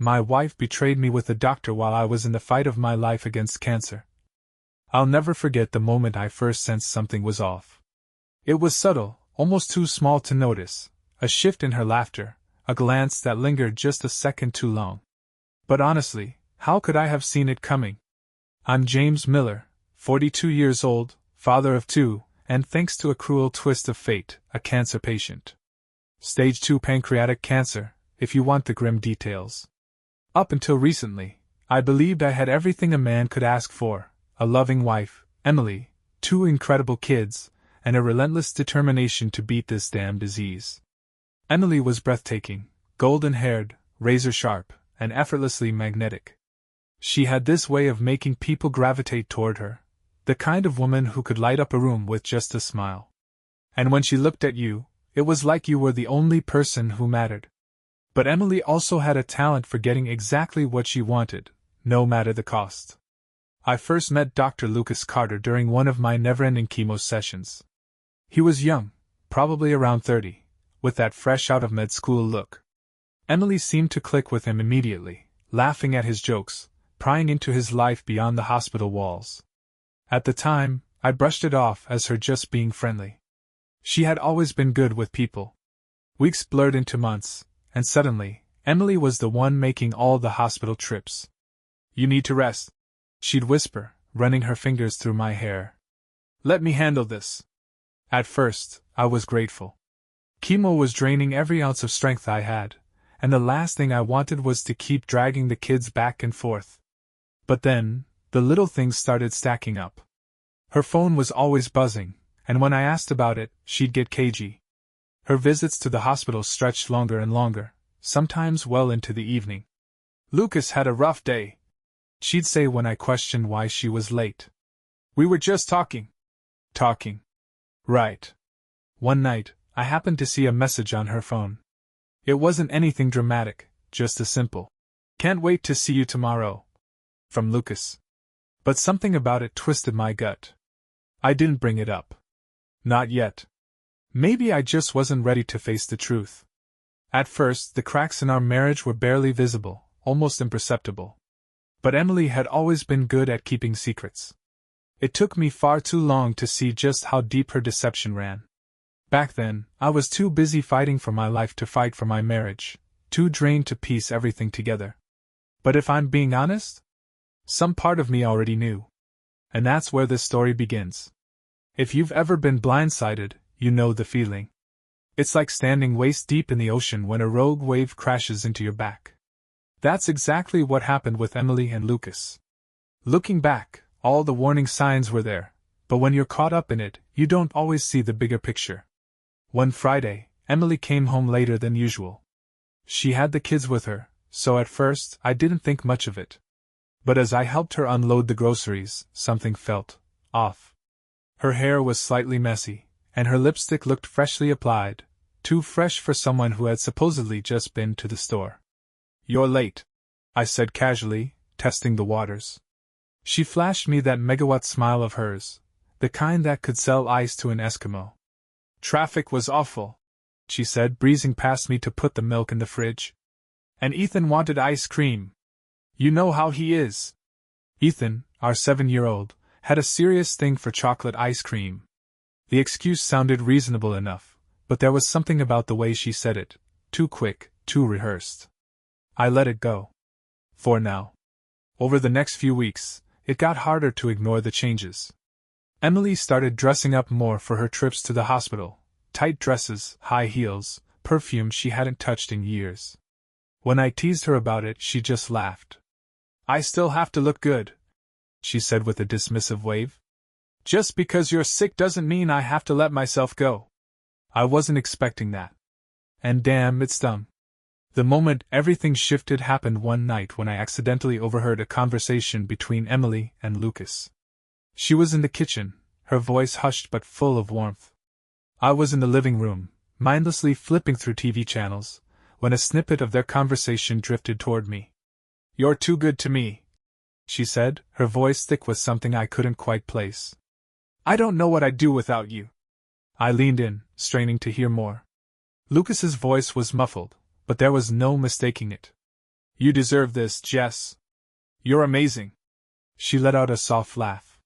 My wife betrayed me with the doctor while I was in the fight of my life against cancer. I'll never forget the moment I first sensed something was off. It was subtle, almost too small to notice, a shift in her laughter, a glance that lingered just a second too long. But honestly, how could I have seen it coming? I'm James Miller, 42 years old, father of 2, and thanks to a cruel twist of fate, a cancer patient. Stage 2 pancreatic cancer, if you want the grim details. Up until recently, I believed I had everything a man could ask for: a loving wife, Emily, 2 incredible kids, and a relentless determination to beat this damn disease. Emily was breathtaking, golden-haired, razor-sharp, and effortlessly magnetic. She had this way of making people gravitate toward her, the kind of woman who could light up a room with just a smile. And when she looked at you, it was like you were the only person who mattered. But Emily also had a talent for getting exactly what she wanted, no matter the cost. I first met Dr. Lucas Carter during one of my never-ending chemo sessions. He was young, probably around 30, with that fresh out of med school look. Emily seemed to click with him immediately, laughing at his jokes, prying into his life beyond the hospital walls. At the time, I brushed it off as her just being friendly. She had always been good with people. Weeks blurred into months, and suddenly, Emily was the one making all the hospital trips. "You need to rest," she'd whisper, running her fingers through my hair. "Let me handle this." At first, I was grateful. Chemo was draining every ounce of strength I had, and the last thing I wanted was to keep dragging the kids back and forth. But then, the little things started stacking up. Her phone was always buzzing, and when I asked about it, she'd get cagey. Her visits to the hospital stretched longer and longer, sometimes well into the evening. "Lucas had a rough day," she'd say when I questioned why she was late. "We were just talking." Talking. Right. One night, I happened to see a message on her phone. It wasn't anything dramatic, just a simple, "Can't wait to see you tomorrow," from Lucas. But something about it twisted my gut. I didn't bring it up. Not yet. Maybe I just wasn't ready to face the truth. At first, the cracks in our marriage were barely visible, almost imperceptible. But Emily had always been good at keeping secrets. It took me far too long to see just how deep her deception ran. Back then, I was too busy fighting for my life to fight for my marriage, too drained to piece everything together. But if I'm being honest, some part of me already knew. And that's where this story begins. If you've ever been blindsided, you know the feeling. It's like standing waist deep in the ocean when a rogue wave crashes into your back. That's exactly what happened with Emily and Lucas. Looking back, all the warning signs were there, but when you're caught up in it, you don't always see the bigger picture. One Friday, Emily came home later than usual. She had the kids with her, so at first I didn't think much of it. But as I helped her unload the groceries, something felt off. Her hair was slightly messy, and her lipstick looked freshly applied, too fresh for someone who had supposedly just been to the store. "You're late," I said casually, testing the waters. She flashed me that megawatt smile of hers, the kind that could sell ice to an Eskimo. "Traffic was awful," she said, breezing past me to put the milk in the fridge. "And Ethan wanted ice cream. You know how he is." Ethan, our 7-year-old, had a serious thing for chocolate ice cream. The excuse sounded reasonable enough, but there was something about the way she said it, too quick, too rehearsed. I let it go. For now. Over the next few weeks, it got harder to ignore the changes. Emily started dressing up more for her trips to the hospital, tight dresses, high heels, perfume she hadn't touched in years. When I teased her about it, she just laughed. "I still have to look good," she said with a dismissive wave. "Just because you're sick doesn't mean I have to let myself go." I wasn't expecting that. And damn, it stung. The moment everything shifted happened one night when I accidentally overheard a conversation between Emily and Lucas. She was in the kitchen, her voice hushed but full of warmth. I was in the living room, mindlessly flipping through TV channels, when a snippet of their conversation drifted toward me. "You're too good to me," she said, her voice thick with something I couldn't quite place. "I don't know what I'd do without you." I leaned in, straining to hear more. Lucas's voice was muffled, but there was no mistaking it. You deserve this, Jess. You're amazing. She let out a soft laugh.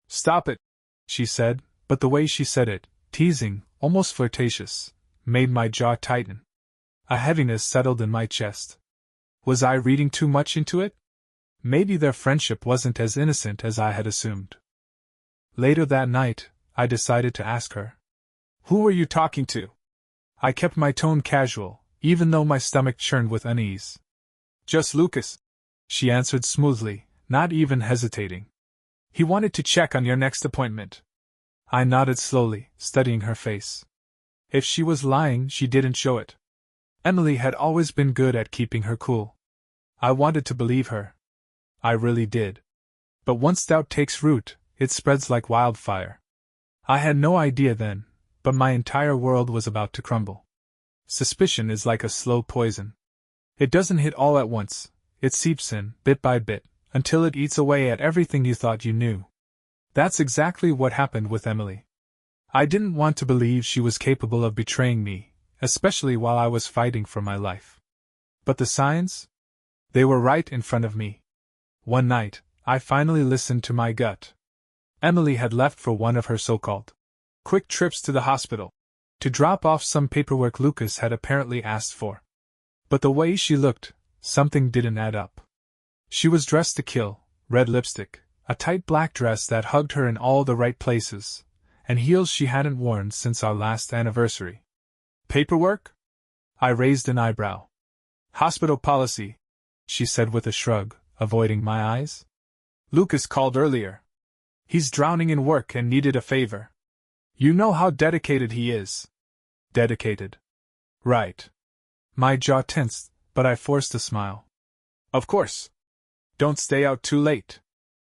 Stop it, she said, but the way she said it, teasing, almost flirtatious, made my jaw tighten. A heaviness settled in my chest. Was I reading too much into it? Maybe their friendship wasn't as innocent as I had assumed. Later that night, I decided to ask her. Who were you talking to? I kept my tone casual, even though my stomach churned with unease. Just Lucas, she answered smoothly, not even hesitating. He wanted to check on your next appointment. I nodded slowly, studying her face. If she was lying, she didn't show it. Emily had always been good at keeping her cool. I wanted to believe her. I really did. But once doubt takes root, it spreads like wildfire. I had no idea then, but my entire world was about to crumble. Suspicion is like a slow poison. It doesn't hit all at once, it seeps in, bit by bit, until it eats away at everything you thought you knew. That's exactly what happened with Emily. I didn't want to believe she was capable of betraying me, especially while I was fighting for my life. But the signs? They were right in front of me. One night, I finally listened to my gut. Emily had left for one of her so-called quick trips to the hospital, to drop off some paperwork Lucas had apparently asked for. But the way she looked, something didn't add up. She was dressed to kill, red lipstick, a tight black dress that hugged her in all the right places, and heels she hadn't worn since our last anniversary. Paperwork? I raised an eyebrow. Hospital policy, she said with a shrug, avoiding my eyes. Lucas called earlier. He's drowning in work and needed a favor. You know how dedicated he is. Dedicated. Right. My jaw tensed, but I forced a smile. Of course. Don't stay out too late.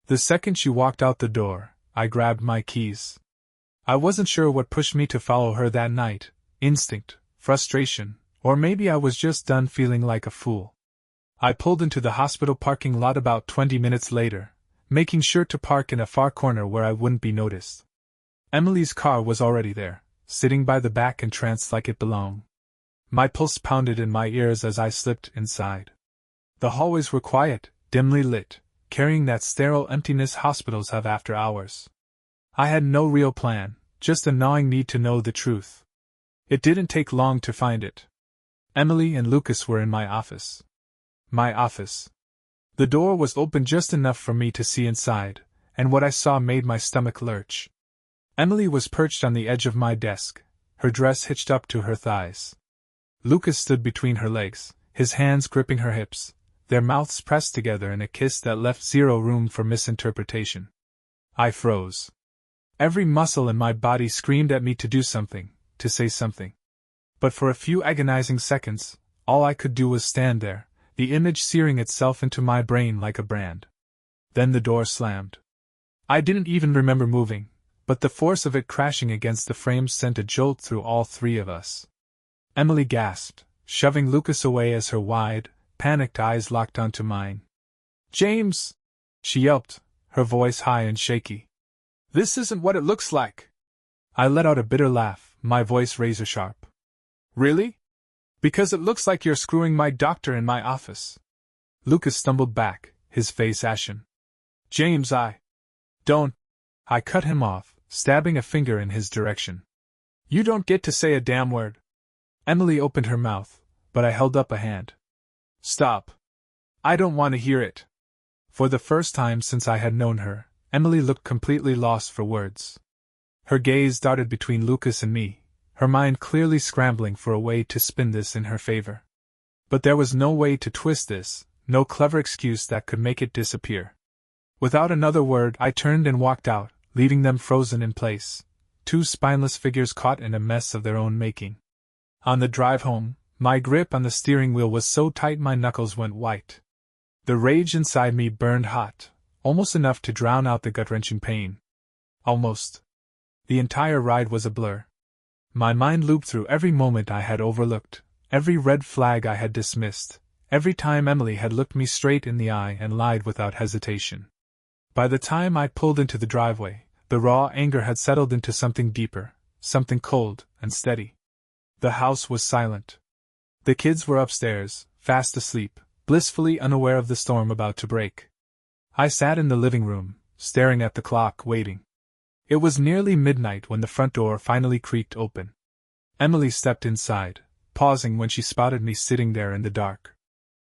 The second she walked out the door, I grabbed my keys. I wasn't sure what pushed me to follow her that night, instinct, frustration, or maybe I was just done feeling like a fool. I pulled into the hospital parking lot about 20 minutes later, making sure to park in a far corner where I wouldn't be noticed. Emily's car was already there, sitting by the back entranced like it belonged. My pulse pounded in my ears as I slipped inside. The hallways were quiet, dimly lit, carrying that sterile emptiness hospitals have after hours. I had no real plan, just a gnawing need to know the truth. It didn't take long to find it. Emily and Lucas were in my office. My office. The door was open just enough for me to see inside, and what I saw made my stomach lurch. Emily was perched on the edge of my desk, her dress hitched up to her thighs. Lucas stood between her legs, his hands gripping her hips, their mouths pressed together in a kiss that left zero room for misinterpretation. I froze. Every muscle in my body screamed at me to do something, to say something. But for a few agonizing seconds, all I could do was stand there, the image searing itself into my brain like a brand. Then the door slammed. I didn't even remember moving, but the force of it crashing against the frame sent a jolt through all three of us. Emily gasped, shoving Lucas away as her wide, panicked eyes locked onto mine. James! She yelped, her voice high and shaky. This isn't what it looks like. I let out a bitter laugh, my voice razor-sharp. Really? Because it looks like you're screwing my doctor in my office. Lucas stumbled back, his face ashen. James, don't. I cut him off, stabbing a finger in his direction. You don't get to say a damn word. Emily opened her mouth, but I held up a hand. Stop. I don't want to hear it. For the first time since I had known her, Emily looked completely lost for words. Her gaze darted between Lucas and me, her mind clearly scrambling for a way to spin this in her favor. But there was no way to twist this, no clever excuse that could make it disappear. Without another word, I turned and walked out, leaving them frozen in place, two spineless figures caught in a mess of their own making. On the drive home, my grip on the steering wheel was so tight my knuckles went white. The rage inside me burned hot, almost enough to drown out the gut-wrenching pain. Almost. The entire ride was a blur. My mind looped through every moment I had overlooked, every red flag I had dismissed, every time Emily had looked me straight in the eye and lied without hesitation. By the time I pulled into the driveway, the raw anger had settled into something deeper, something cold and steady. The house was silent. The kids were upstairs, fast asleep, blissfully unaware of the storm about to break. I sat in the living room, staring at the clock, waiting. It was nearly midnight when the front door finally creaked open. Emily stepped inside, pausing when she spotted me sitting there in the dark.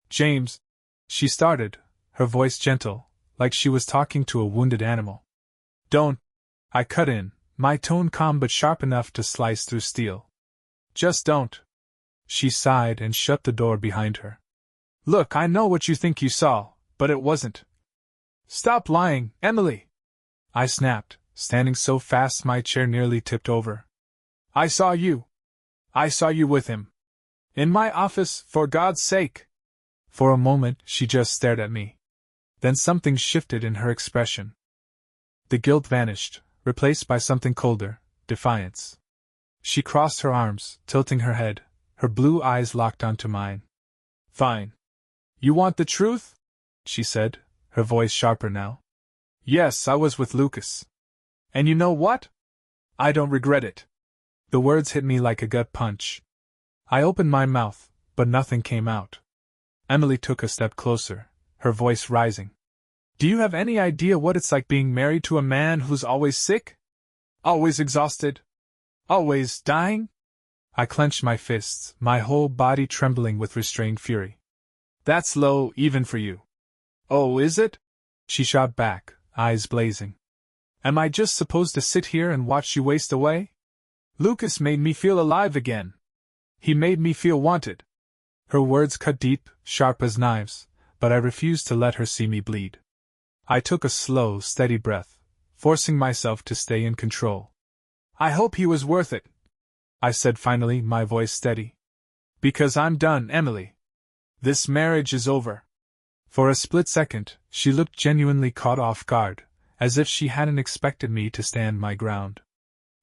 "James," she started, her voice gentle, like she was talking to a wounded animal. "Don't," I cut in, my tone calm but sharp enough to slice through steel. "Just don't." She sighed and shut the door behind her. "Look, I know what you think you saw, but it wasn't." "Stop lying, Emily!" I snapped, standing so fast my chair nearly tipped over. "I saw you. I saw you with him. In my office, for God's sake!" For a moment, she just stared at me. Then something shifted in her expression. The guilt vanished, replaced by something colder, defiance. She crossed her arms, tilting her head, her blue eyes locked onto mine. "Fine. You want the truth?" she said, her voice sharper now. "Yes, I was with Lucas. And you know what? I don't regret it." The words hit me like a gut punch. I opened my mouth, but nothing came out. Emily took a step closer, her voice rising. "Do you have any idea what it's like being married to a man who's always sick? Always exhausted? Always dying?" I clenched my fists, my whole body trembling with restrained fury. "That's low, even for you." "Oh, is it?" she shot back, eyes blazing. "Am I just supposed to sit here and watch you waste away? Lucas made me feel alive again. He made me feel wanted." Her words cut deep, sharp as knives, but I refused to let her see me bleed. I took a slow, steady breath, forcing myself to stay in control. "I hope he was worth it," I said finally, my voice steady. "Because I'm done, Emily. This marriage is over." For a split second, she looked genuinely caught off guard, as if she hadn't expected me to stand my ground.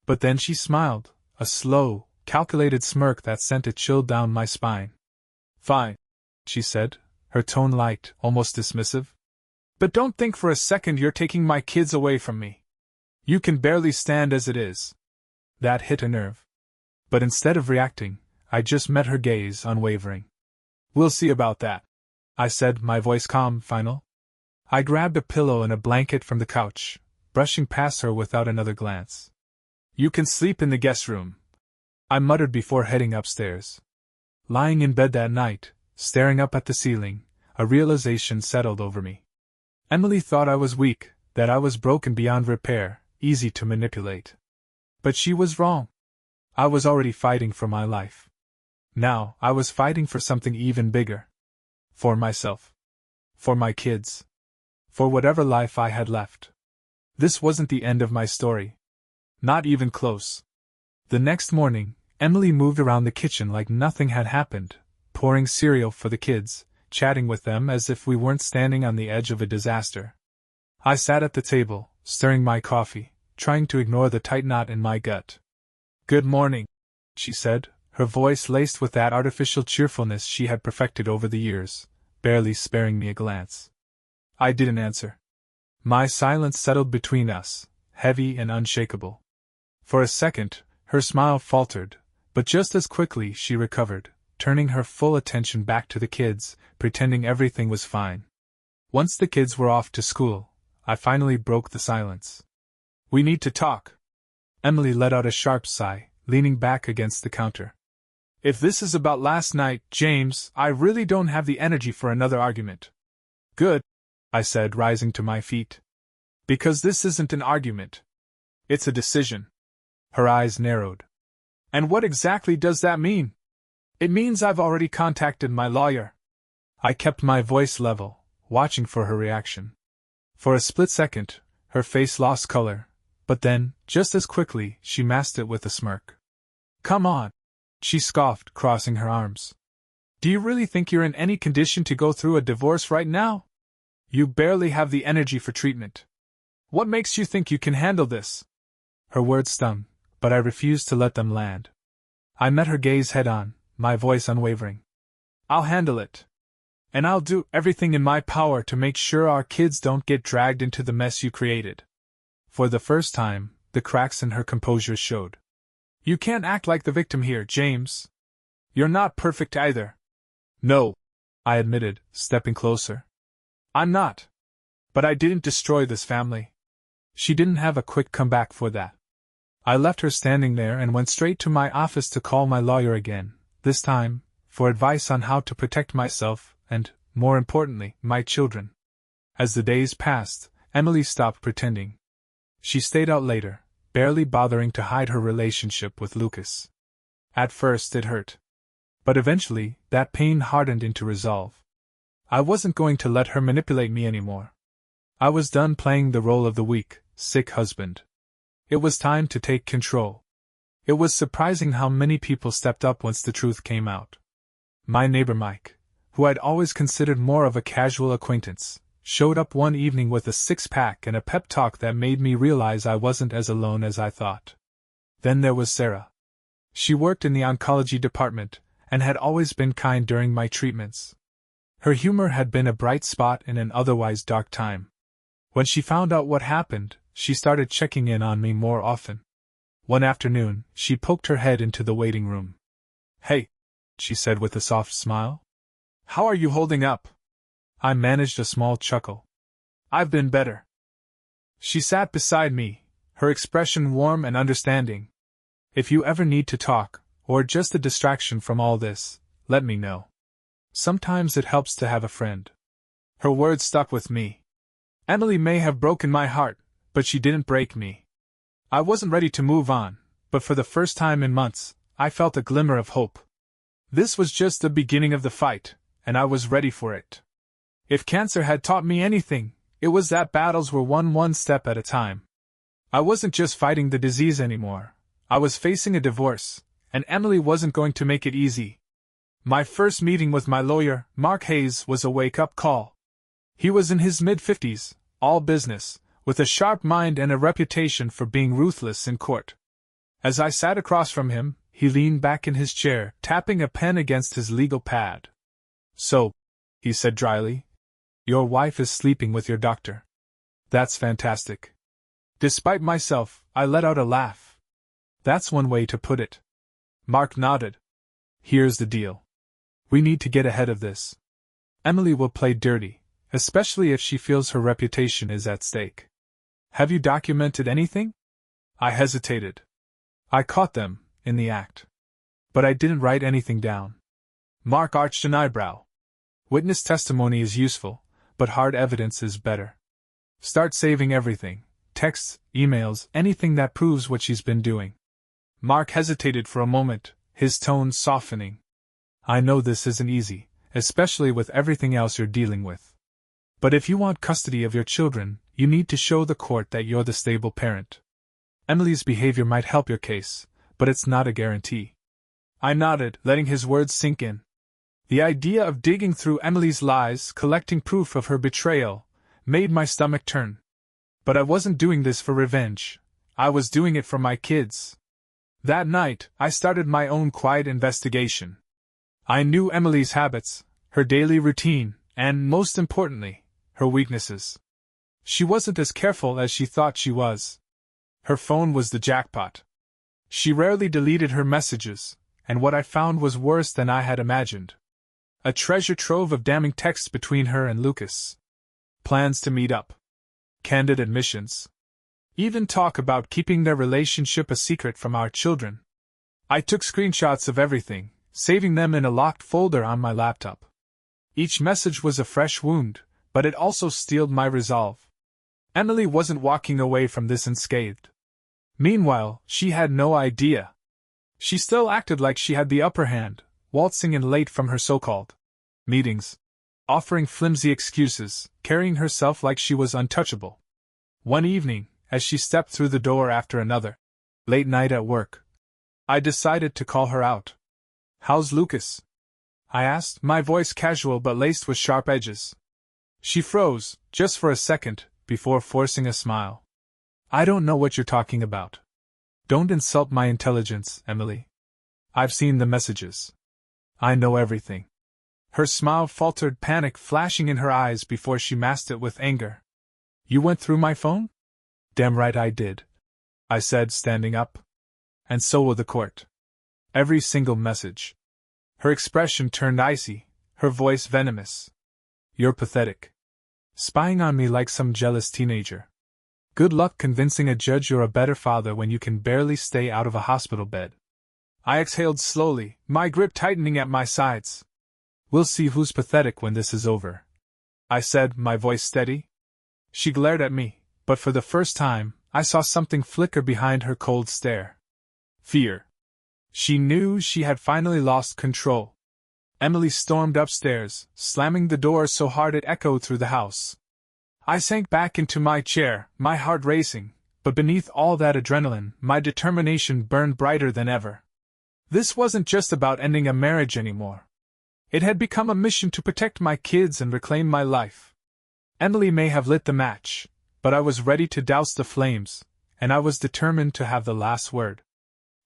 But then she smiled, a slow, calculated smirk that sent a chill down my spine. "Fine," she said, her tone light, almost dismissive. "But don't think for a second you're taking my kids away from me. You can barely stand as it is." That hit a nerve. But instead of reacting, I just met her gaze, unwavering. "We'll see about that," I said, my voice calm, final. I grabbed a pillow and a blanket from the couch, brushing past her without another glance. "You can sleep in the guest room," I muttered before heading upstairs. Lying in bed that night, staring up at the ceiling, a realization settled over me. Emily thought I was weak, that I was broken beyond repair, easy to manipulate. But she was wrong. I was already fighting for my life. Now, I was fighting for something even bigger. For myself. For my kids. For whatever life I had left. This wasn't the end of my story. Not even close. The next morning, Emily moved around the kitchen like nothing had happened, pouring cereal for the kids, chatting with them as if we weren't standing on the edge of a disaster. I sat at the table, stirring my coffee, trying to ignore the tight knot in my gut. "Good morning," she said, her voice laced with that artificial cheerfulness she had perfected over the years, barely sparing me a glance. I didn't answer. My silence settled between us, heavy and unshakable. For a second, her smile faltered, but just as quickly she recovered, turning her full attention back to the kids, pretending everything was fine. Once the kids were off to school, I finally broke the silence. "We need to talk." Emily let out a sharp sigh, leaning back against the counter. "If this is about last night, James, I really don't have the energy for another argument." "Good," I said, rising to my feet. "Because this isn't an argument. It's a decision." Her eyes narrowed. "And what exactly does that mean?" "It means I've already contacted my lawyer." I kept my voice level, watching for her reaction. For a split second, her face lost color, but then, just as quickly, she masked it with a smirk. "Come on," she scoffed, crossing her arms. "Do you really think you're in any condition to go through a divorce right now? You barely have the energy for treatment. What makes you think you can handle this?" Her words stung, but I refused to let them land. I met her gaze head-on, my voice unwavering. "I'll handle it. And I'll do everything in my power to make sure our kids don't get dragged into the mess you created." For the first time, the cracks in her composure showed. "You can't act like the victim here, James. You're not perfect either." "No," I admitted, stepping closer. I'm not. But I didn't destroy this family. She didn't have a quick comeback for that. I left her standing there and went straight to my office to call my lawyer again, this time, for advice on how to protect myself and, more importantly, my children. As the days passed, Emily stopped pretending. She stayed out later, barely bothering to hide her relationship with Lucas. At first it hurt. But eventually, that pain hardened into resolve. I wasn't going to let her manipulate me anymore. I was done playing the role of the weak, sick husband. It was time to take control. It was surprising how many people stepped up once the truth came out. My neighbor Mike, who I'd always considered more of a casual acquaintance, showed up one evening with a six-pack and a pep talk that made me realize I wasn't as alone as I thought. Then there was Sarah. She worked in the oncology department, and had always been kind during my treatments. Her humor had been a bright spot in an otherwise dark time. When she found out what happened, she started checking in on me more often. One afternoon, she poked her head into the waiting room. "Hey," she said with a soft smile. "How are you holding up?" I managed a small chuckle. "I've been better." She sat beside me, her expression warm and understanding. "If you ever need to talk, or just a distraction from all this, let me know. Sometimes it helps to have a friend." Her words stuck with me. Emily may have broken my heart, but she didn't break me. I wasn't ready to move on, but for the first time in months, I felt a glimmer of hope. This was just the beginning of the fight, and I was ready for it. If cancer had taught me anything, it was that battles were won one step at a time. I wasn't just fighting the disease anymore. I was facing a divorce, and Emily wasn't going to make it easy. My first meeting with my lawyer, Mark Hayes, was a wake-up call. He was in his mid-50s, all business, with a sharp mind and a reputation for being ruthless in court. As I sat across from him, he leaned back in his chair, tapping a pen against his legal pad. "So," he said dryly, "your wife is sleeping with your doctor. That's fantastic." Despite myself, I let out a laugh. That's one way to put it. Mark nodded. "Here's the deal. We need to get ahead of this. Emily will play dirty, especially if she feels her reputation is at stake. Have you documented anything?" I hesitated. I caught them, in the act. But I didn't write anything down. Mark arched an eyebrow. "Witness testimony is useful, but hard evidence is better. Start saving everything, texts, emails, anything that proves what she's been doing." Mark hesitated for a moment, his tone softening. "I know this isn't easy, especially with everything else you're dealing with. But if you want custody of your children, you need to show the court that you're the stable parent. Emily's behavior might help your case, but it's not a guarantee." I nodded, letting his words sink in. The idea of digging through Emily's lies, collecting proof of her betrayal, made my stomach turn. But I wasn't doing this for revenge. I was doing it for my kids. That night, I started my own quiet investigation. I knew Emily's habits, her daily routine, and, most importantly, her weaknesses. She wasn't as careful as she thought she was. Her phone was the jackpot. She rarely deleted her messages, and what I found was worse than I had imagined. A treasure trove of damning texts between her and Lucas. Plans to meet up. Candid admissions. Even talk about keeping their relationship a secret from our children. I took screenshots of everything, saving them in a locked folder on my laptop. Each message was a fresh wound, but it also steeled my resolve. Emily wasn't walking away from this unscathed. Meanwhile, she had no idea. She still acted like she had the upper hand, waltzing in late from her so-called meetings, offering flimsy excuses, carrying herself like she was untouchable. One evening, as she stepped through the door after another, late night at work, I decided to call her out. "How's Lucas?" I asked, my voice casual but laced with sharp edges. She froze, just for a second, before forcing a smile. "I don't know what you're talking about. Don't insult my intelligence, Emily. I've seen the messages. I know everything." Her smile faltered, panic flashing in her eyes before she masked it with anger. "You went through my phone?" "Damn right I did," I said, standing up. "And so will the court. Every single message." Her expression turned icy, her voice venomous. You're pathetic. Spying on me like some jealous teenager. Good luck convincing a judge you're a better father when you can barely stay out of a hospital bed. I exhaled slowly, my grip tightening at my sides. We'll see who's pathetic when this is over, I said, my voice steady. She glared at me, but for the first time, I saw something flicker behind her cold stare. Fear. She knew she had finally lost control. Emily stormed upstairs, slamming the door so hard it echoed through the house. I sank back into my chair, my heart racing, but beneath all that adrenaline, my determination burned brighter than ever. This wasn't just about ending a marriage anymore. It had become a mission to protect my kids and reclaim my life. Emily may have lit the match, but I was ready to douse the flames, and I was determined to have the last word.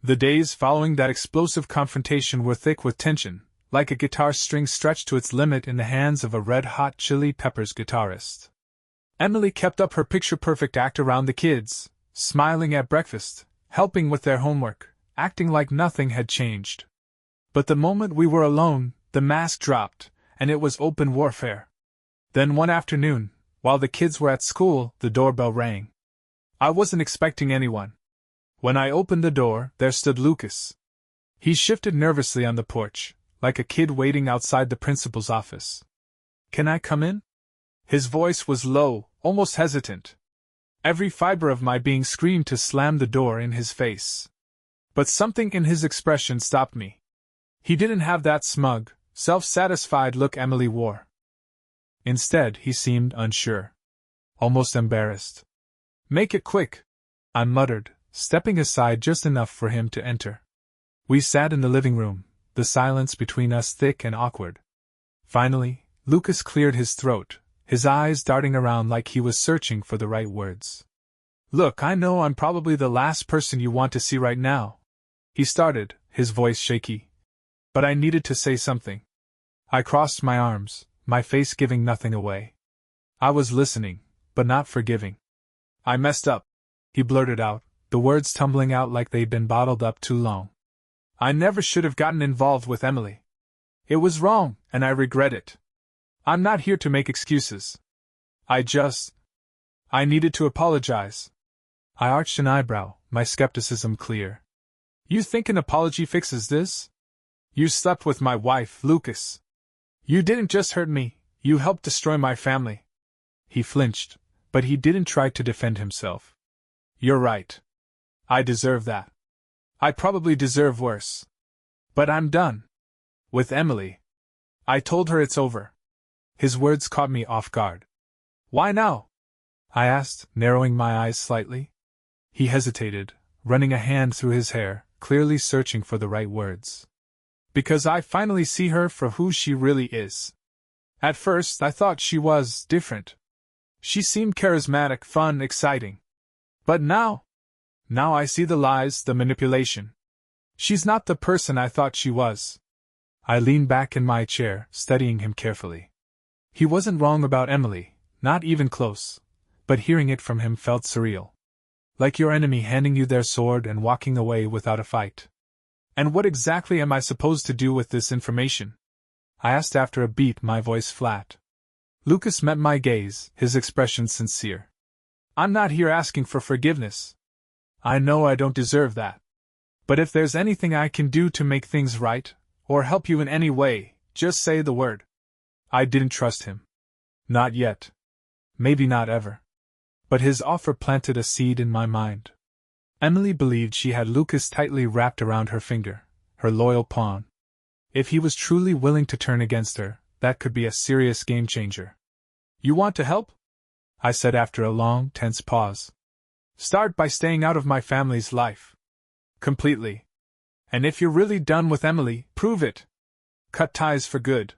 The days following that explosive confrontation were thick with tension, like a guitar string stretched to its limit in the hands of a Red Hot Chili Peppers guitarist. Emily kept up her picture-perfect act around the kids, smiling at breakfast, helping with their homework, acting like nothing had changed. But the moment we were alone, the mask dropped, and it was open warfare. Then one afternoon, while the kids were at school, the doorbell rang. I wasn't expecting anyone. When I opened the door, there stood Lucas. He shifted nervously on the porch, like a kid waiting outside the principal's office. Can I come in? His voice was low, almost hesitant. Every fiber of my being screamed to slam the door in his face. But something in his expression stopped me. He didn't have that smug, self-satisfied look Emily wore. Instead, he seemed unsure. Almost embarrassed. Make it quick, I muttered, stepping aside just enough for him to enter. We sat in the living room, the silence between us thick and awkward. Finally, Lucas cleared his throat, his eyes darting around like he was searching for the right words. Look, I know I'm probably the last person you want to see right now. He started, his voice shaky. But I needed to say something. I crossed my arms, my face giving nothing away. I was listening, but not forgiving. I messed up, he blurted out, the words tumbling out like they'd been bottled up too long. I never should have gotten involved with Emily. It was wrong, and I regret it. I'm not here to make excuses. I needed to apologize. I arched an eyebrow, my skepticism clear. You think an apology fixes this? You slept with my wife, Lucas. You didn't just hurt me, you helped destroy my family. He flinched, but he didn't try to defend himself. You're right. I deserve that. I probably deserve worse. But I'm done. With Emily. I told her it's over. His words caught me off guard. Why now? I asked, narrowing my eyes slightly. He hesitated, running a hand through his hair, clearly searching for the right words. Because I finally see her for who she really is. At first, I thought she was different. She seemed charismatic, fun, exciting. But now I see the lies, the manipulation. She's not the person I thought she was. I leaned back in my chair, studying him carefully. He wasn't wrong about Emily, not even close, but hearing it from him felt surreal. Like your enemy handing you their sword and walking away without a fight. And what exactly am I supposed to do with this information? I asked after a beat, my voice flat. Lucas met my gaze, his expression sincere. I'm not here asking for forgiveness. I know I don't deserve that. But if there's anything I can do to make things right, or help you in any way, just say the word. I didn't trust him. Not yet. Maybe not ever. But his offer planted a seed in my mind. Emily believed she had Lucas tightly wrapped around her finger, her loyal pawn. If he was truly willing to turn against her, that could be a serious game-changer. You want to help? I said after a long, tense pause. Start by staying out of my family's life. Completely. And if you're really done with Emily, prove it. Cut ties for good.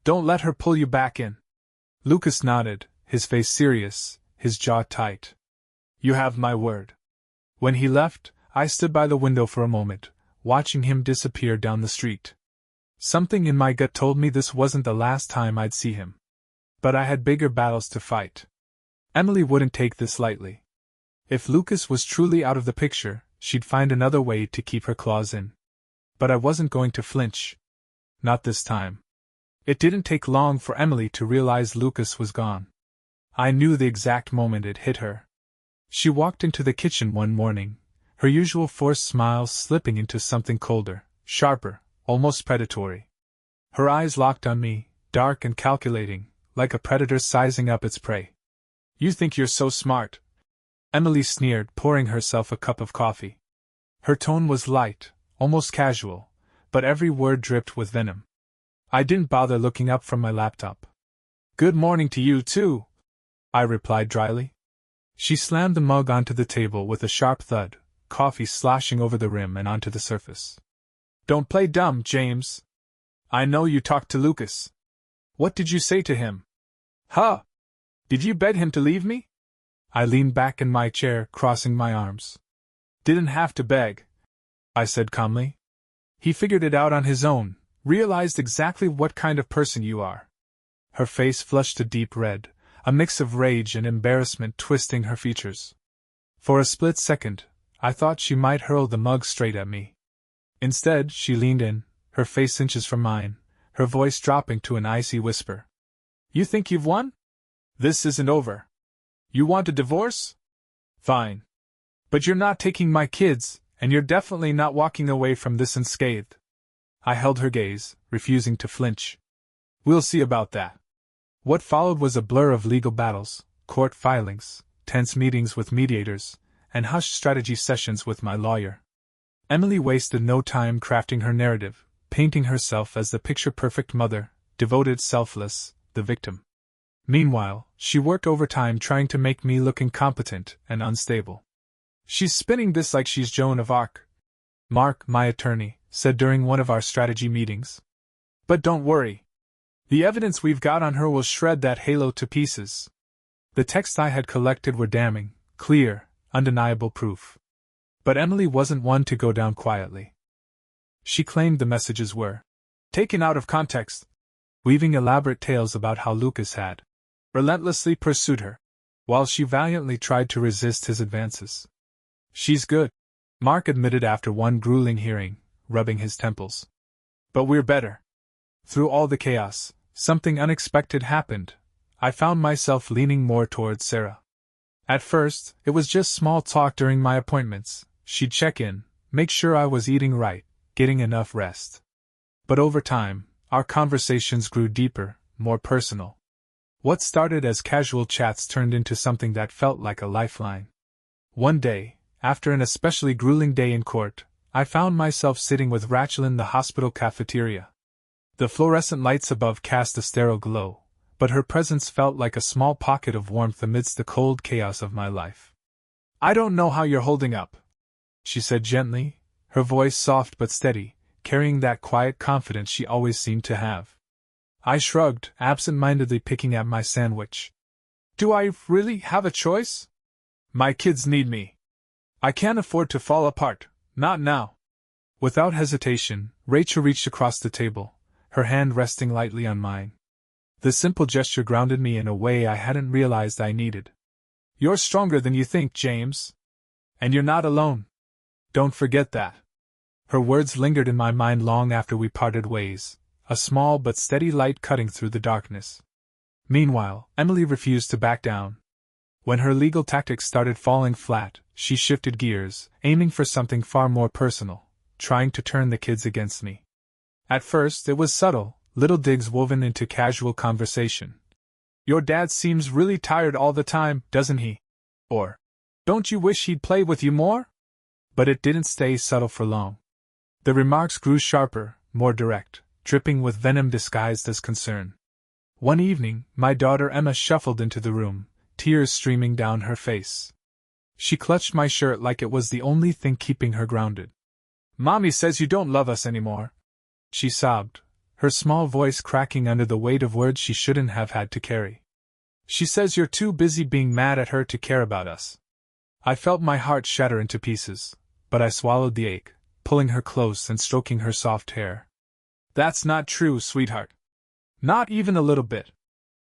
Don't let her pull you back in. Lucas nodded, his face serious, his jaw tight. You have my word. When he left, I stood by the window for a moment, watching him disappear down the street. Something in my gut told me this wasn't the last time I'd see him. But I had bigger battles to fight. Emily wouldn't take this lightly. If Lucas was truly out of the picture, she'd find another way to keep her claws in. But I wasn't going to flinch. Not this time. It didn't take long for Emily to realize Lucas was gone. I knew the exact moment it hit her. She walked into the kitchen one morning, her usual forced smile slipping into something colder, sharper, almost predatory. Her eyes locked on me, dark and calculating, like a predator sizing up its prey. "You think you're so smart," Emily sneered, pouring herself a cup of coffee. Her tone was light, almost casual, but every word dripped with venom. I didn't bother looking up from my laptop. "Good morning to you, too," I replied dryly. She slammed the mug onto the table with a sharp thud, coffee sloshing over the rim and onto the surface. "Don't play dumb, James. I know you talked to Lucas. What did you say to him?" "Huh? Did you beg him to leave me?" I leaned back in my chair, crossing my arms. "Didn't have to beg," I said calmly. "He figured it out on his own, realized exactly what kind of person you are." Her face flushed a deep red, a mix of rage and embarrassment twisting her features. For a split second, I thought she might hurl the mug straight at me. Instead, she leaned in, her face inches from mine, her voice dropping to an icy whisper. "You think you've won? This isn't over. You want a divorce? Fine. But you're not taking my kids, and you're definitely not walking away from this unscathed." I held her gaze, refusing to flinch. "We'll see about that." What followed was a blur of legal battles, court filings, tense meetings with mediators, and hushed strategy sessions with my lawyer. Emily wasted no time crafting her narrative, painting herself as the picture-perfect mother, devoted, selfless, the victim. Meanwhile, she worked overtime trying to make me look incompetent and unstable. "She's spinning this like she's Joan of Arc," Mark, my attorney, said during one of our strategy meetings. "But don't worry. The evidence we've got on her will shred that halo to pieces." The texts I had collected were damning, clear, undeniable proof. But Emily wasn't one to go down quietly. She claimed the messages were taken out of context, weaving elaborate tales about how Lucas had relentlessly pursued her, while she valiantly tried to resist his advances. "She's good," Mark admitted after one grueling hearing, rubbing his temples. "But we're better." Through all the chaos, something unexpected happened. I found myself leaning more towards Sarah. At first, it was just small talk during my appointments. She'd check in, make sure I was eating right, getting enough rest. But over time, our conversations grew deeper, more personal. What started as casual chats turned into something that felt like a lifeline. One day, after an especially grueling day in court, I found myself sitting with Rachel in the hospital cafeteria. The fluorescent lights above cast a sterile glow, but her presence felt like a small pocket of warmth amidst the cold chaos of my life. "I don't know how you're holding up," she said gently, her voice soft but steady, carrying that quiet confidence she always seemed to have. I shrugged, absent-mindedly picking at my sandwich. "Do I really have a choice? My kids need me. I can't afford to fall apart, not now." Without hesitation, Rachel reached across the table, her hand resting lightly on mine. The simple gesture grounded me in a way I hadn't realized I needed. "You're stronger than you think, James. And you're not alone. Don't forget that." Her words lingered in my mind long after we parted ways, a small but steady light cutting through the darkness. Meanwhile, Emily refused to back down. When her legal tactics started falling flat, she shifted gears, aiming for something far more personal, trying to turn the kids against me. At first, it was subtle, little digs woven into casual conversation. "Your dad seems really tired all the time, doesn't he?" Or, "Don't you wish he'd play with you more?" But it didn't stay subtle for long. The remarks grew sharper, more direct, dripping with venom disguised as concern. One evening, my daughter Emma shuffled into the room, tears streaming down her face. She clutched my shirt like it was the only thing keeping her grounded. "Mommy says you don't love us anymore," she sobbed, her small voice cracking under the weight of words she shouldn't have had to carry. "She says you're too busy being mad at her to care about us." I felt my heart shatter into pieces, but I swallowed the ache, pulling her close and stroking her soft hair. "That's not true, sweetheart. Not even a little bit.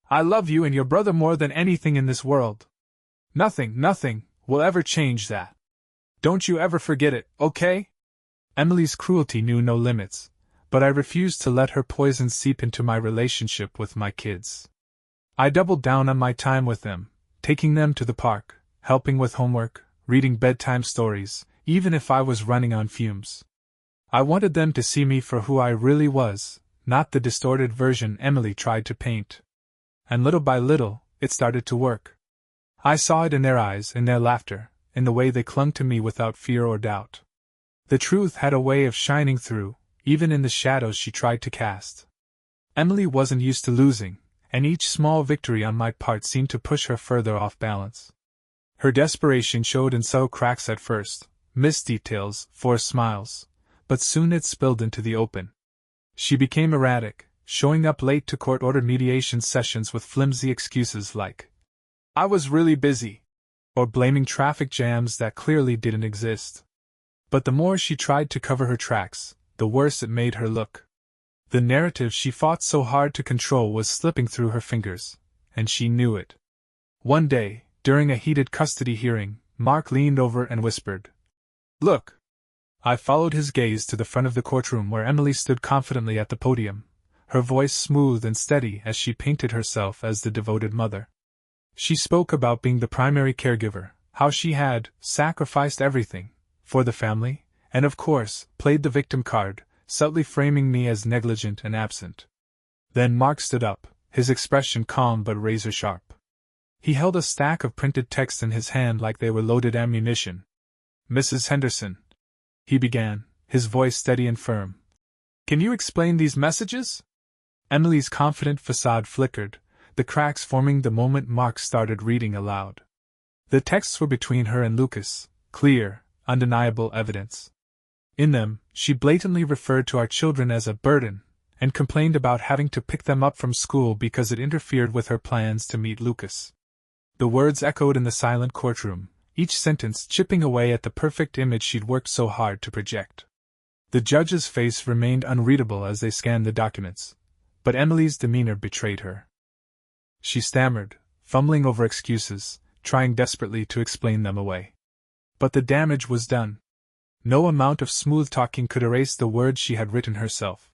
I love you and your brother more than anything in this world. Nothing will ever change that. Don't you ever forget it, okay?" Emily's cruelty knew no limits, but I refused to let her poison seep into my relationship with my kids. I doubled down on my time with them, taking them to the park, helping with homework, reading bedtime stories, even if I was running on fumes. I wanted them to see me for who I really was, not the distorted version Emily tried to paint. And little by little, it started to work. I saw it in their eyes, in their laughter, in the way they clung to me without fear or doubt. The truth had a way of shining through, even in the shadows she tried to cast. Emily wasn't used to losing, and each small victory on my part seemed to push her further off balance. Her desperation showed in subtle cracks at first, missed details, forced smiles, but soon it spilled into the open. She became erratic, showing up late to court-ordered mediation sessions with flimsy excuses like, "I was really busy," or blaming traffic jams that clearly didn't exist. But the more she tried to cover her tracks, the worse it made her look. The narrative she fought so hard to control was slipping through her fingers, and she knew it. One day, during a heated custody hearing, Mark leaned over and whispered, "Look." I followed his gaze to the front of the courtroom where Emily stood confidently at the podium, her voice smooth and steady as she painted herself as the devoted mother. She spoke about being the primary caregiver, how she had sacrificed everything for the family, and of course, played the victim card, subtly framing me as negligent and absent. Then Mark stood up, his expression calm but razor-sharp. He held a stack of printed text in his hand like they were loaded ammunition. "Mrs. Henderson," he began, his voice steady and firm. "Can you explain these messages?" Emily's confident facade flickered, the cracks forming the moment Mark started reading aloud. The texts were between her and Lucas, clear, undeniable evidence. In them, she blatantly referred to our children as a burden, and complained about having to pick them up from school because it interfered with her plans to meet Lucas. The words echoed in the silent courtroom, each sentence chipping away at the perfect image she'd worked so hard to project. The judge's face remained unreadable as they scanned the documents, but Emily's demeanor betrayed her. She stammered, fumbling over excuses, trying desperately to explain them away. But the damage was done. No amount of smooth talking could erase the words she had written herself.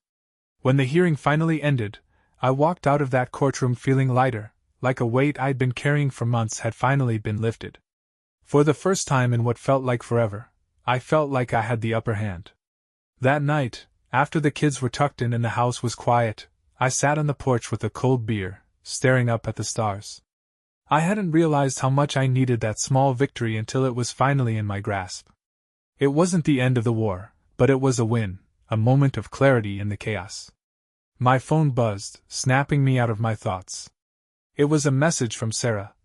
When the hearing finally ended, I walked out of that courtroom feeling lighter, like a weight I'd been carrying for months had finally been lifted. For the first time in what felt like forever, I felt like I had the upper hand. That night, after the kids were tucked in and the house was quiet, I sat on the porch with a cold beer, staring up at the stars. I hadn't realized how much I needed that small victory until it was finally in my grasp. It wasn't the end of the war, but it was a win, a moment of clarity in the chaos. My phone buzzed, snapping me out of my thoughts. It was a message from Sarah.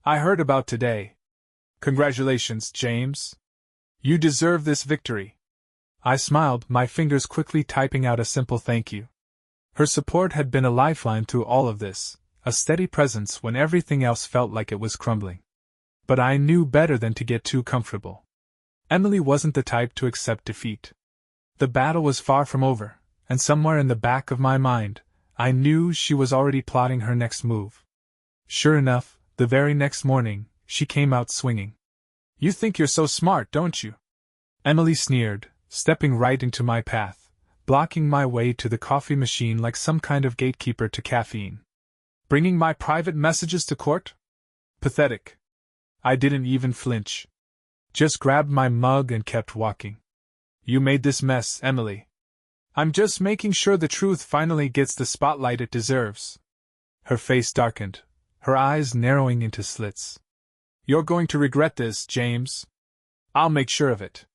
"I heard about today. Congratulations, James. You deserve this victory." I smiled, my fingers quickly typing out a simple thank you. Her support had been a lifeline through all of this, a steady presence when everything else felt like it was crumbling. But I knew better than to get too comfortable. Emily wasn't the type to accept defeat. The battle was far from over, and somewhere in the back of my mind, I knew she was already plotting her next move. Sure enough, the very next morning, she came out swinging. "You think you're so smart, don't you?" Emily sneered, stepping right into my path, blocking my way to the coffee machine like some kind of gatekeeper to caffeine. "Bringing my private messages to court? Pathetic." I didn't even flinch. Just grabbed my mug and kept walking. "You made this mess, Emily. I'm just making sure the truth finally gets the spotlight it deserves." Her face darkened, her eyes narrowing into slits. "You're going to regret this, James. I'll make sure of it."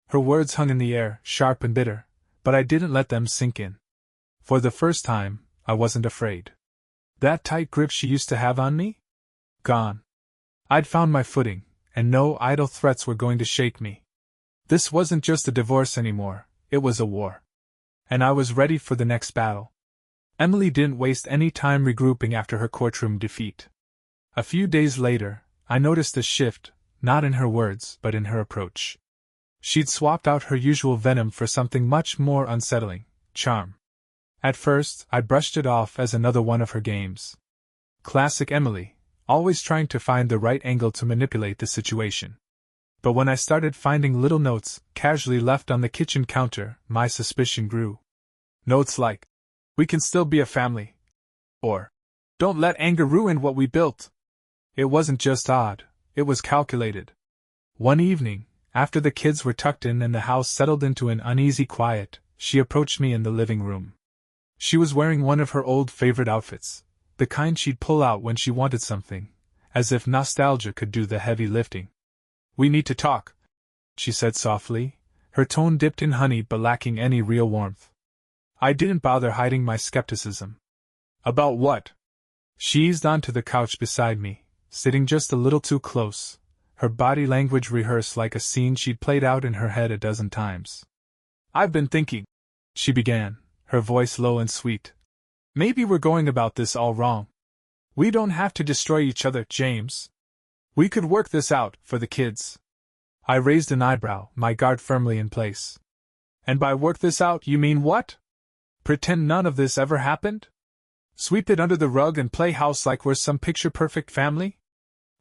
Her words hung in the air, sharp and bitter, but I didn't let them sink in. For the first time, I wasn't afraid. That tight grip she used to have on me? Gone. I'd found my footing, and no idle threats were going to shake me. This wasn't just a divorce anymore, it was a war. And I was ready for the next battle. Emily didn't waste any time regrouping after her courtroom defeat. A few days later, I noticed a shift, not in her words, but in her approach. She'd swapped out her usual venom for something much more unsettling, charm. At first, I brushed it off as another one of her games. Classic Emily, always trying to find the right angle to manipulate the situation. But when I started finding little notes, casually left on the kitchen counter, my suspicion grew. Notes like, "We can still be a family," or, "Don't let anger ruin what we built." It wasn't just odd, it was calculated. One evening, after the kids were tucked in and the house settled into an uneasy quiet, she approached me in the living room. She was wearing one of her old favorite outfits, the kind she'd pull out when she wanted something, as if nostalgia could do the heavy lifting. "We need to talk," she said softly, her tone dipped in honey but lacking any real warmth. I didn't bother hiding my skepticism. "About what?" She eased onto the couch beside me, sitting just a little too close, her body language rehearsed like a scene she'd played out in her head a dozen times. "I've been thinking," she began, her voice low and sweet. "Maybe we're going about this all wrong. We don't have to destroy each other, James. We could work this out, for the kids." I raised an eyebrow, my guard firmly in place. "And by work this out, you mean what? Pretend none of this ever happened? Sweep it under the rug and play house like we're some picture-perfect family?"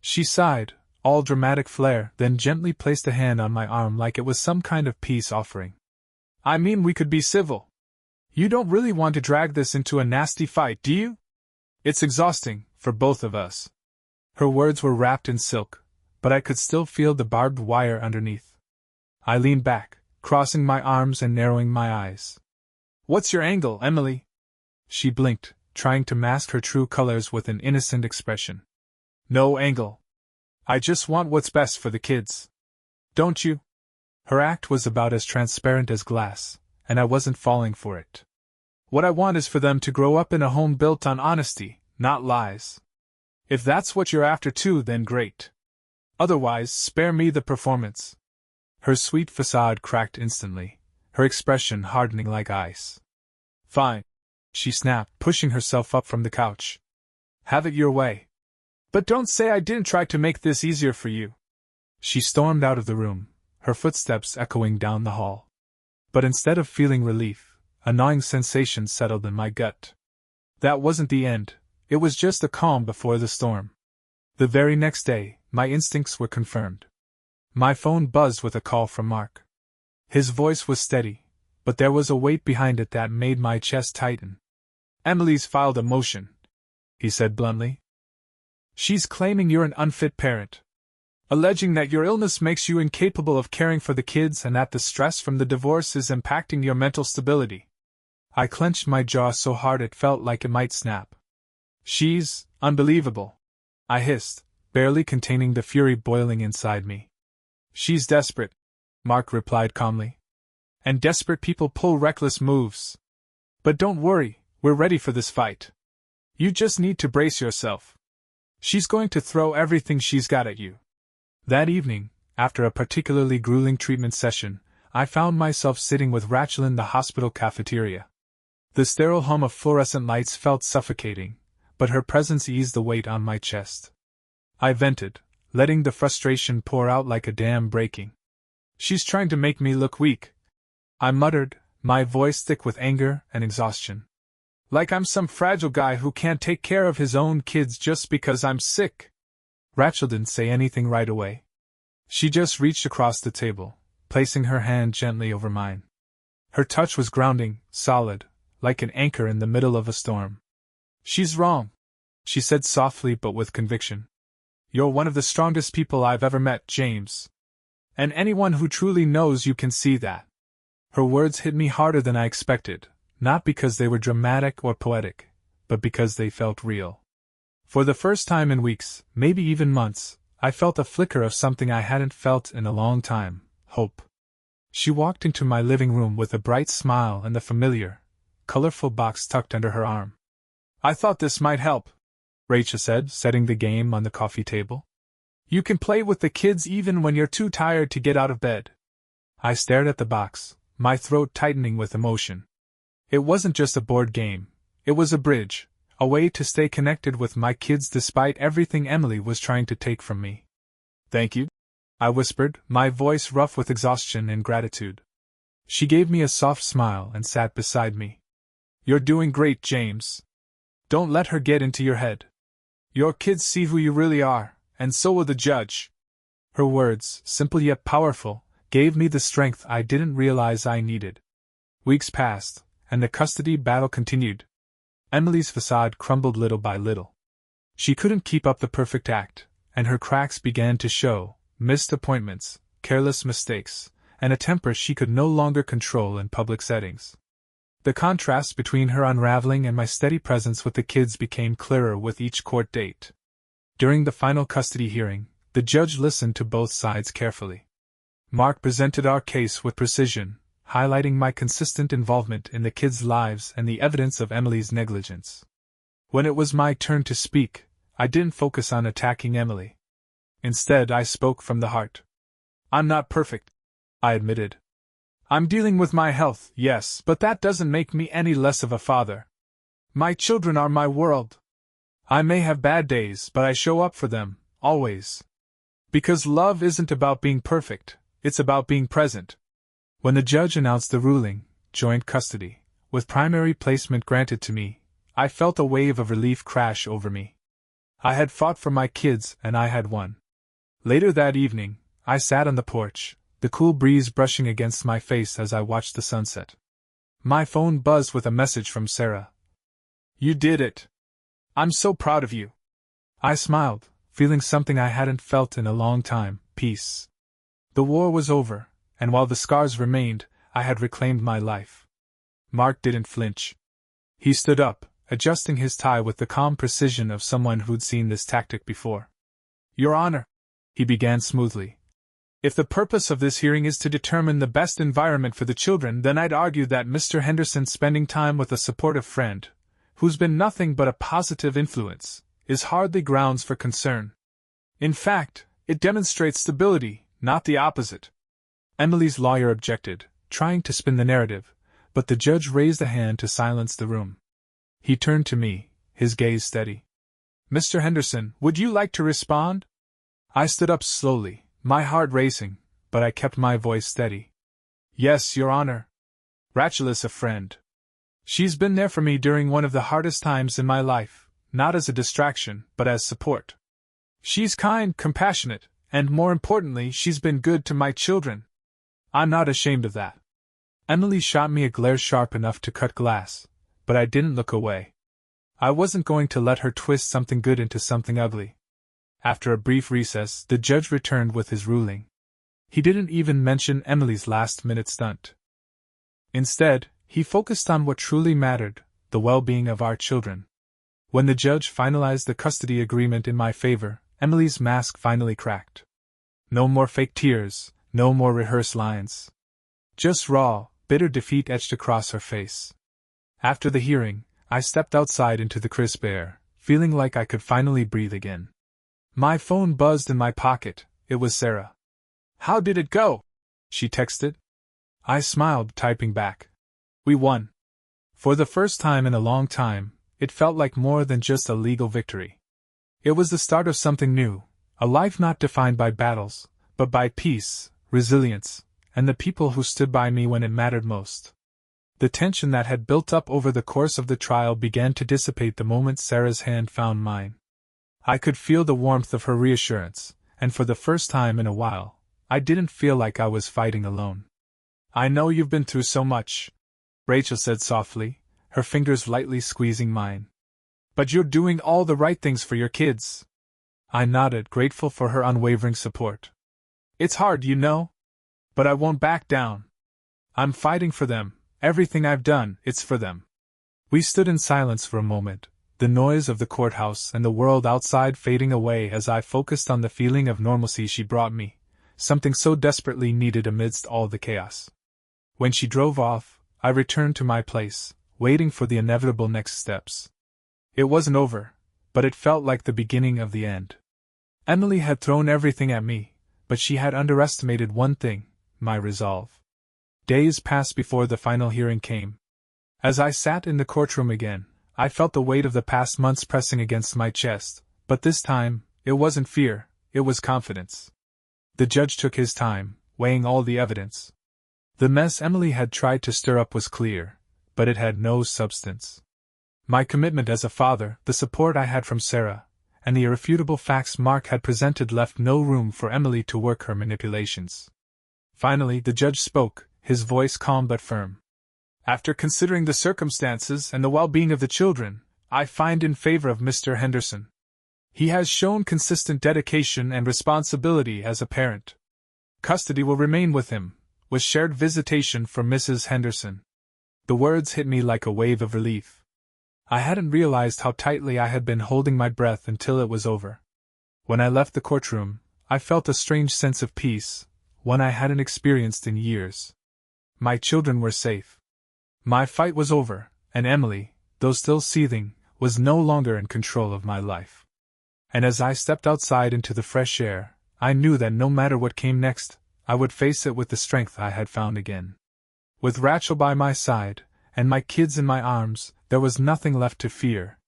She sighed, all dramatic flair, then gently placed a hand on my arm like it was some kind of peace offering. "I mean, we could be civil. You don't really want to drag this into a nasty fight, do you? It's exhausting, for both of us." Her words were wrapped in silk, but I could still feel the barbed wire underneath. I leaned back, crossing my arms and narrowing my eyes. "What's your angle, Emily?" She blinked, trying to mask her true colors with an innocent expression. "No angle. I just want what's best for the kids. Don't you?" Her act was about as transparent as glass, and I wasn't falling for it. "What I want is for them to grow up in a home built on honesty, not lies. If that's what you're after too, then great. Otherwise, spare me the performance." Her sweet facade cracked instantly, her expression hardening like ice. "Fine," she snapped, pushing herself up from the couch. "Have it your way. But don't say I didn't try to make this easier for you." She stormed out of the room, her footsteps echoing down the hall. But instead of feeling relief, a gnawing sensation settled in my gut. That wasn't the end, it was just the calm before the storm. The very next day, my instincts were confirmed. My phone buzzed with a call from Mark. His voice was steady, but there was a weight behind it that made my chest tighten. "Emily's filed a motion," he said bluntly. "She's claiming you're an unfit parent. Alleging that your illness makes you incapable of caring for the kids and that the stress from the divorce is impacting your mental stability." I clenched my jaw so hard it felt like it might snap. "She's unbelievable," I hissed, barely containing the fury boiling inside me. "She's desperate," Mark replied calmly. "And desperate people pull reckless moves. But don't worry, we're ready for this fight. You just need to brace yourself. She's going to throw everything she's got at you." That evening, after a particularly grueling treatment session, I found myself sitting with Rachel in the hospital cafeteria. The sterile hum of fluorescent lights felt suffocating, but her presence eased the weight on my chest. I vented, letting the frustration pour out like a dam breaking. "She's trying to make me look weak," I muttered, my voice thick with anger and exhaustion. "Like I'm some fragile guy who can't take care of his own kids just because I'm sick." Rachel didn't say anything right away. She just reached across the table, placing her hand gently over mine. Her touch was grounding, solid, like an anchor in the middle of a storm. "She's wrong," she said softly but with conviction. "You're one of the strongest people I've ever met, James. And anyone who truly knows you can see that." Her words hit me harder than I expected, not because they were dramatic or poetic, but because they felt real. For the first time in weeks, maybe even months, I felt a flicker of something I hadn't felt in a long time: hope. She walked into my living room with a bright smile and the familiar, colorful box tucked under her arm. "I thought this might help," Rachel said, setting the game on the coffee table. "You can play with the kids even when you're too tired to get out of bed." I stared at the box, my throat tightening with emotion. It wasn't just a board game, it was a bridge, a way to stay connected with my kids despite everything Emily was trying to take from me. "Thank you," I whispered, my voice rough with exhaustion and gratitude. She gave me a soft smile and sat beside me. "You're doing great, James. Don't let her get into your head. Your kids see who you really are, and so will the judge." Her words, simple yet powerful, gave me the strength I didn't realize I needed. Weeks passed, and the custody battle continued. Emily's facade crumbled little by little. She couldn't keep up the perfect act, and her cracks began to show: missed appointments, careless mistakes, and a temper she could no longer control in public settings. The contrast between her unraveling and my steady presence with the kids became clearer with each court date. During the final custody hearing, the judge listened to both sides carefully. Mark presented our case with precision, highlighting my consistent involvement in the kids' lives and the evidence of Emily's negligence. When it was my turn to speak, I didn't focus on attacking Emily. Instead, I spoke from the heart. "I'm not perfect," I admitted. "I'm dealing with my health, yes, but that doesn't make me any less of a father. My children are my world. I may have bad days, but I show up for them, always. Because love isn't about being perfect, it's about being present." When the judge announced the ruling, joint custody, with primary placement granted to me, I felt a wave of relief crash over me. I had fought for my kids and I had won. Later that evening, I sat on the porch, the cool breeze brushing against my face as I watched the sunset. My phone buzzed with a message from Sarah. "You did it. I'm so proud of you." I smiled, feeling something I hadn't felt in a long time: peace. The war was over, and while the scars remained, I had reclaimed my life. Mark didn't flinch. He stood up, adjusting his tie with the calm precision of someone who'd seen this tactic before. "Your Honor," he began smoothly, "if the purpose of this hearing is to determine the best environment for the children, then I'd argue that Mr. Henderson spending time with a supportive friend, who's been nothing but a positive influence, is hardly grounds for concern. In fact, it demonstrates stability, not the opposite." Emily's lawyer objected, trying to spin the narrative, but the judge raised a hand to silence the room. He turned to me, his gaze steady. "Mr. Henderson, would you like to respond?" I stood up slowly, my heart racing, but I kept my voice steady. "Yes, Your Honor. Rachel's a friend. She's been there for me during one of the hardest times in my life, not as a distraction, but as support. She's kind, compassionate, and more importantly, she's been good to my children. I'm not ashamed of that." Emily shot me a glare sharp enough to cut glass, but I didn't look away. I wasn't going to let her twist something good into something ugly. After a brief recess, the judge returned with his ruling. He didn't even mention Emily's last-minute stunt. Instead, he focused on what truly mattered: the well-being of our children. When the judge finalized the custody agreement in my favor, Emily's mask finally cracked. No more fake tears, no more rehearsed lines. Just raw, bitter defeat etched across her face. After the hearing, I stepped outside into the crisp air, feeling like I could finally breathe again. My phone buzzed in my pocket. It was Sarah. "How did it go?" she texted. I smiled, typing back. "We won." For the first time in a long time, it felt like more than just a legal victory. It was the start of something new, a life not defined by battles, but by peace, resilience, and the people who stood by me when it mattered most. The tension that had built up over the course of the trial began to dissipate the moment Sarah's hand found mine. I could feel the warmth of her reassurance, and for the first time in a while, I didn't feel like I was fighting alone. "I know you've been through so much," Rachel said softly, her fingers lightly squeezing mine. "But you're doing all the right things for your kids." I nodded, grateful for her unwavering support. "It's hard, you know. But I won't back down. I'm fighting for them. Everything I've done, it's for them." We stood in silence for a moment, the noise of the courthouse and the world outside fading away as I focused on the feeling of normalcy she brought me, something so desperately needed amidst all the chaos. When she drove off, I returned to my place, waiting for the inevitable next steps. It wasn't over, but it felt like the beginning of the end. Emily had thrown everything at me, but she had underestimated one thing: my resolve. Days passed before the final hearing came. As I sat in the courtroom again, I felt the weight of the past months pressing against my chest, but this time, it wasn't fear, it was confidence. The judge took his time, weighing all the evidence. The mess Emily had tried to stir up was clear, but it had no substance. My commitment as a father, the support I had from Sarah, and the irrefutable facts Mark had presented left no room for Emily to work her manipulations. Finally, the judge spoke, his voice calm but firm. After considering the circumstances and the well-being of the children, I find in favor of Mr. Henderson. He has shown consistent dedication and responsibility as a parent. Custody will remain with him, with shared visitation for Mrs. Henderson. The words hit me like a wave of relief. I hadn't realized how tightly I had been holding my breath until it was over. When I left the courtroom, I felt a strange sense of peace, one I hadn't experienced in years. My children were safe. My fight was over, and Emily, though still seething, was no longer in control of my life. And as I stepped outside into the fresh air, I knew that no matter what came next, I would face it with the strength I had found again. With Rachel by my side, and my kids in my arms, there was nothing left to fear.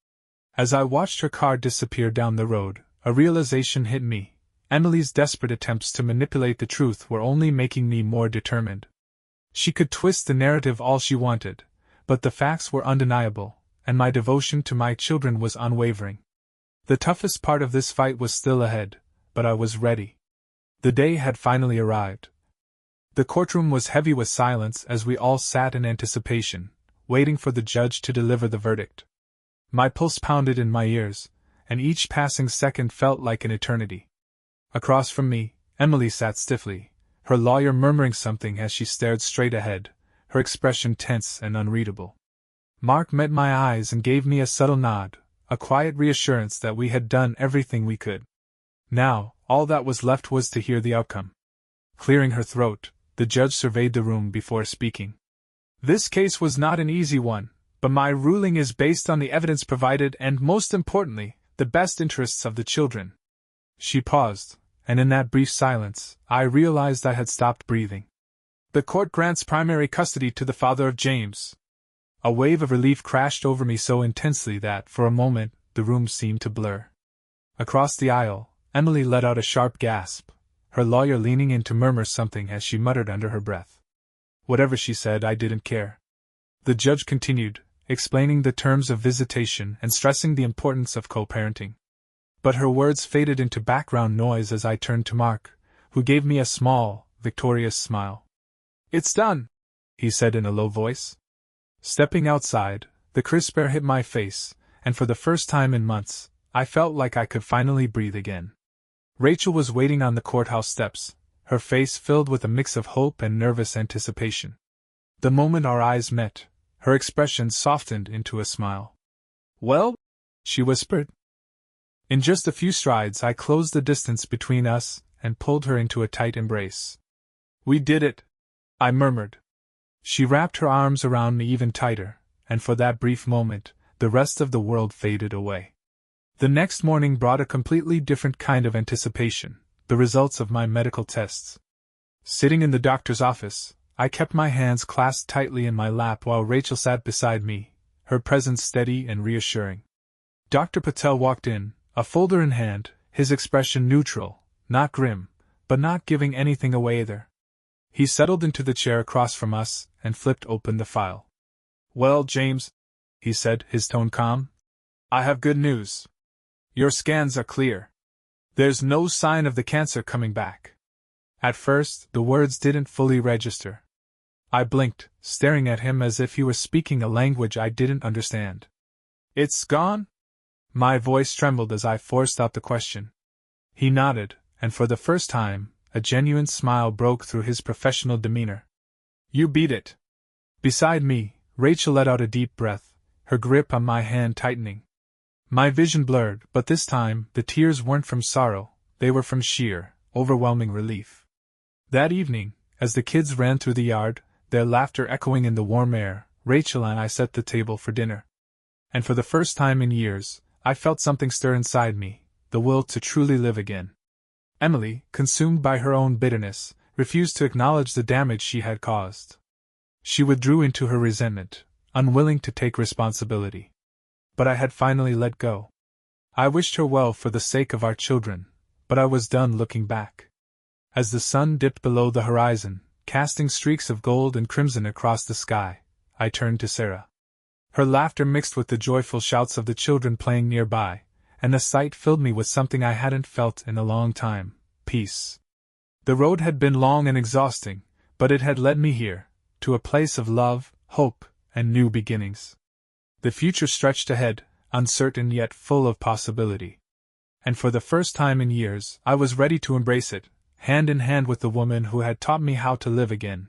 As I watched her car disappear down the road, a realization hit me. Emily's desperate attempts to manipulate the truth were only making me more determined. She could twist the narrative all she wanted, but the facts were undeniable, and my devotion to my children was unwavering. The toughest part of this fight was still ahead, but I was ready. The day had finally arrived. The courtroom was heavy with silence as we all sat in anticipation, waiting for the judge to deliver the verdict. My pulse pounded in my ears, and each passing second felt like an eternity. Across from me, Emily sat stiffly, her lawyer murmuring something as she stared straight ahead, her expression tense and unreadable. Mark met my eyes and gave me a subtle nod, a quiet reassurance that we had done everything we could. Now, all that was left was to hear the outcome. Clearing her throat, the judge surveyed the room before speaking. This case was not an easy one, but my ruling is based on the evidence provided and, most importantly, the best interests of the children. She paused, and in that brief silence, I realized I had stopped breathing. The court grants primary custody to the father of James. A wave of relief crashed over me so intensely that, for a moment, the room seemed to blur. Across the aisle, Emily let out a sharp gasp, her lawyer leaning in to murmur something as she muttered under her breath. Whatever she said, I didn't care. The judge continued, explaining the terms of visitation and stressing the importance of co-parenting. But her words faded into background noise as I turned to Mark, who gave me a small, victorious smile. "It's done," he said in a low voice. Stepping outside, the crisp air hit my face, and for the first time in months, I felt like I could finally breathe again. Rachel was waiting on the courthouse steps, her face filled with a mix of hope and nervous anticipation. The moment our eyes met, her expression softened into a smile. "Well?" she whispered. In just a few strides I closed the distance between us and pulled her into a tight embrace. "We did it," I murmured. She wrapped her arms around me even tighter, and for that brief moment, the rest of the world faded away. The next morning brought a completely different kind of anticipation, the results of my medical tests. Sitting in the doctor's office, I kept my hands clasped tightly in my lap while Rachel sat beside me, her presence steady and reassuring. Dr. Patel walked in, a folder in hand, his expression neutral, not grim, but not giving anything away either. He settled into the chair across from us and flipped open the file. "Well, James," he said, his tone calm, "I have good news. Your scans are clear. There's no sign of the cancer coming back." At first, the words didn't fully register. I blinked, staring at him as if he were speaking a language I didn't understand. "It's gone?" My voice trembled as I forced out the question. He nodded, and for the first time, a genuine smile broke through his professional demeanor. "You beat it." Beside me, Rachel let out a deep breath, her grip on my hand tightening. My vision blurred, but this time, the tears weren't from sorrow, they were from sheer, overwhelming relief. That evening, as the kids ran through the yard, their laughter echoing in the warm air, Rachel and I set the table for dinner. And for the first time in years, I felt something stir inside me, the will to truly live again. Emily, consumed by her own bitterness, refused to acknowledge the damage she had caused. She withdrew into her resentment, unwilling to take responsibility. But I had finally let go. I wished her well for the sake of our children, but I was done looking back. As the sun dipped below the horizon, casting streaks of gold and crimson across the sky, I turned to Sarah. Her laughter mixed with the joyful shouts of the children playing nearby, and the sight filled me with something I hadn't felt in a long time: peace. The road had been long and exhausting, but it had led me here, to a place of love, hope, and new beginnings. The future stretched ahead, uncertain yet full of possibility. And for the first time in years, I was ready to embrace it, hand in hand with the woman who had taught me how to live again.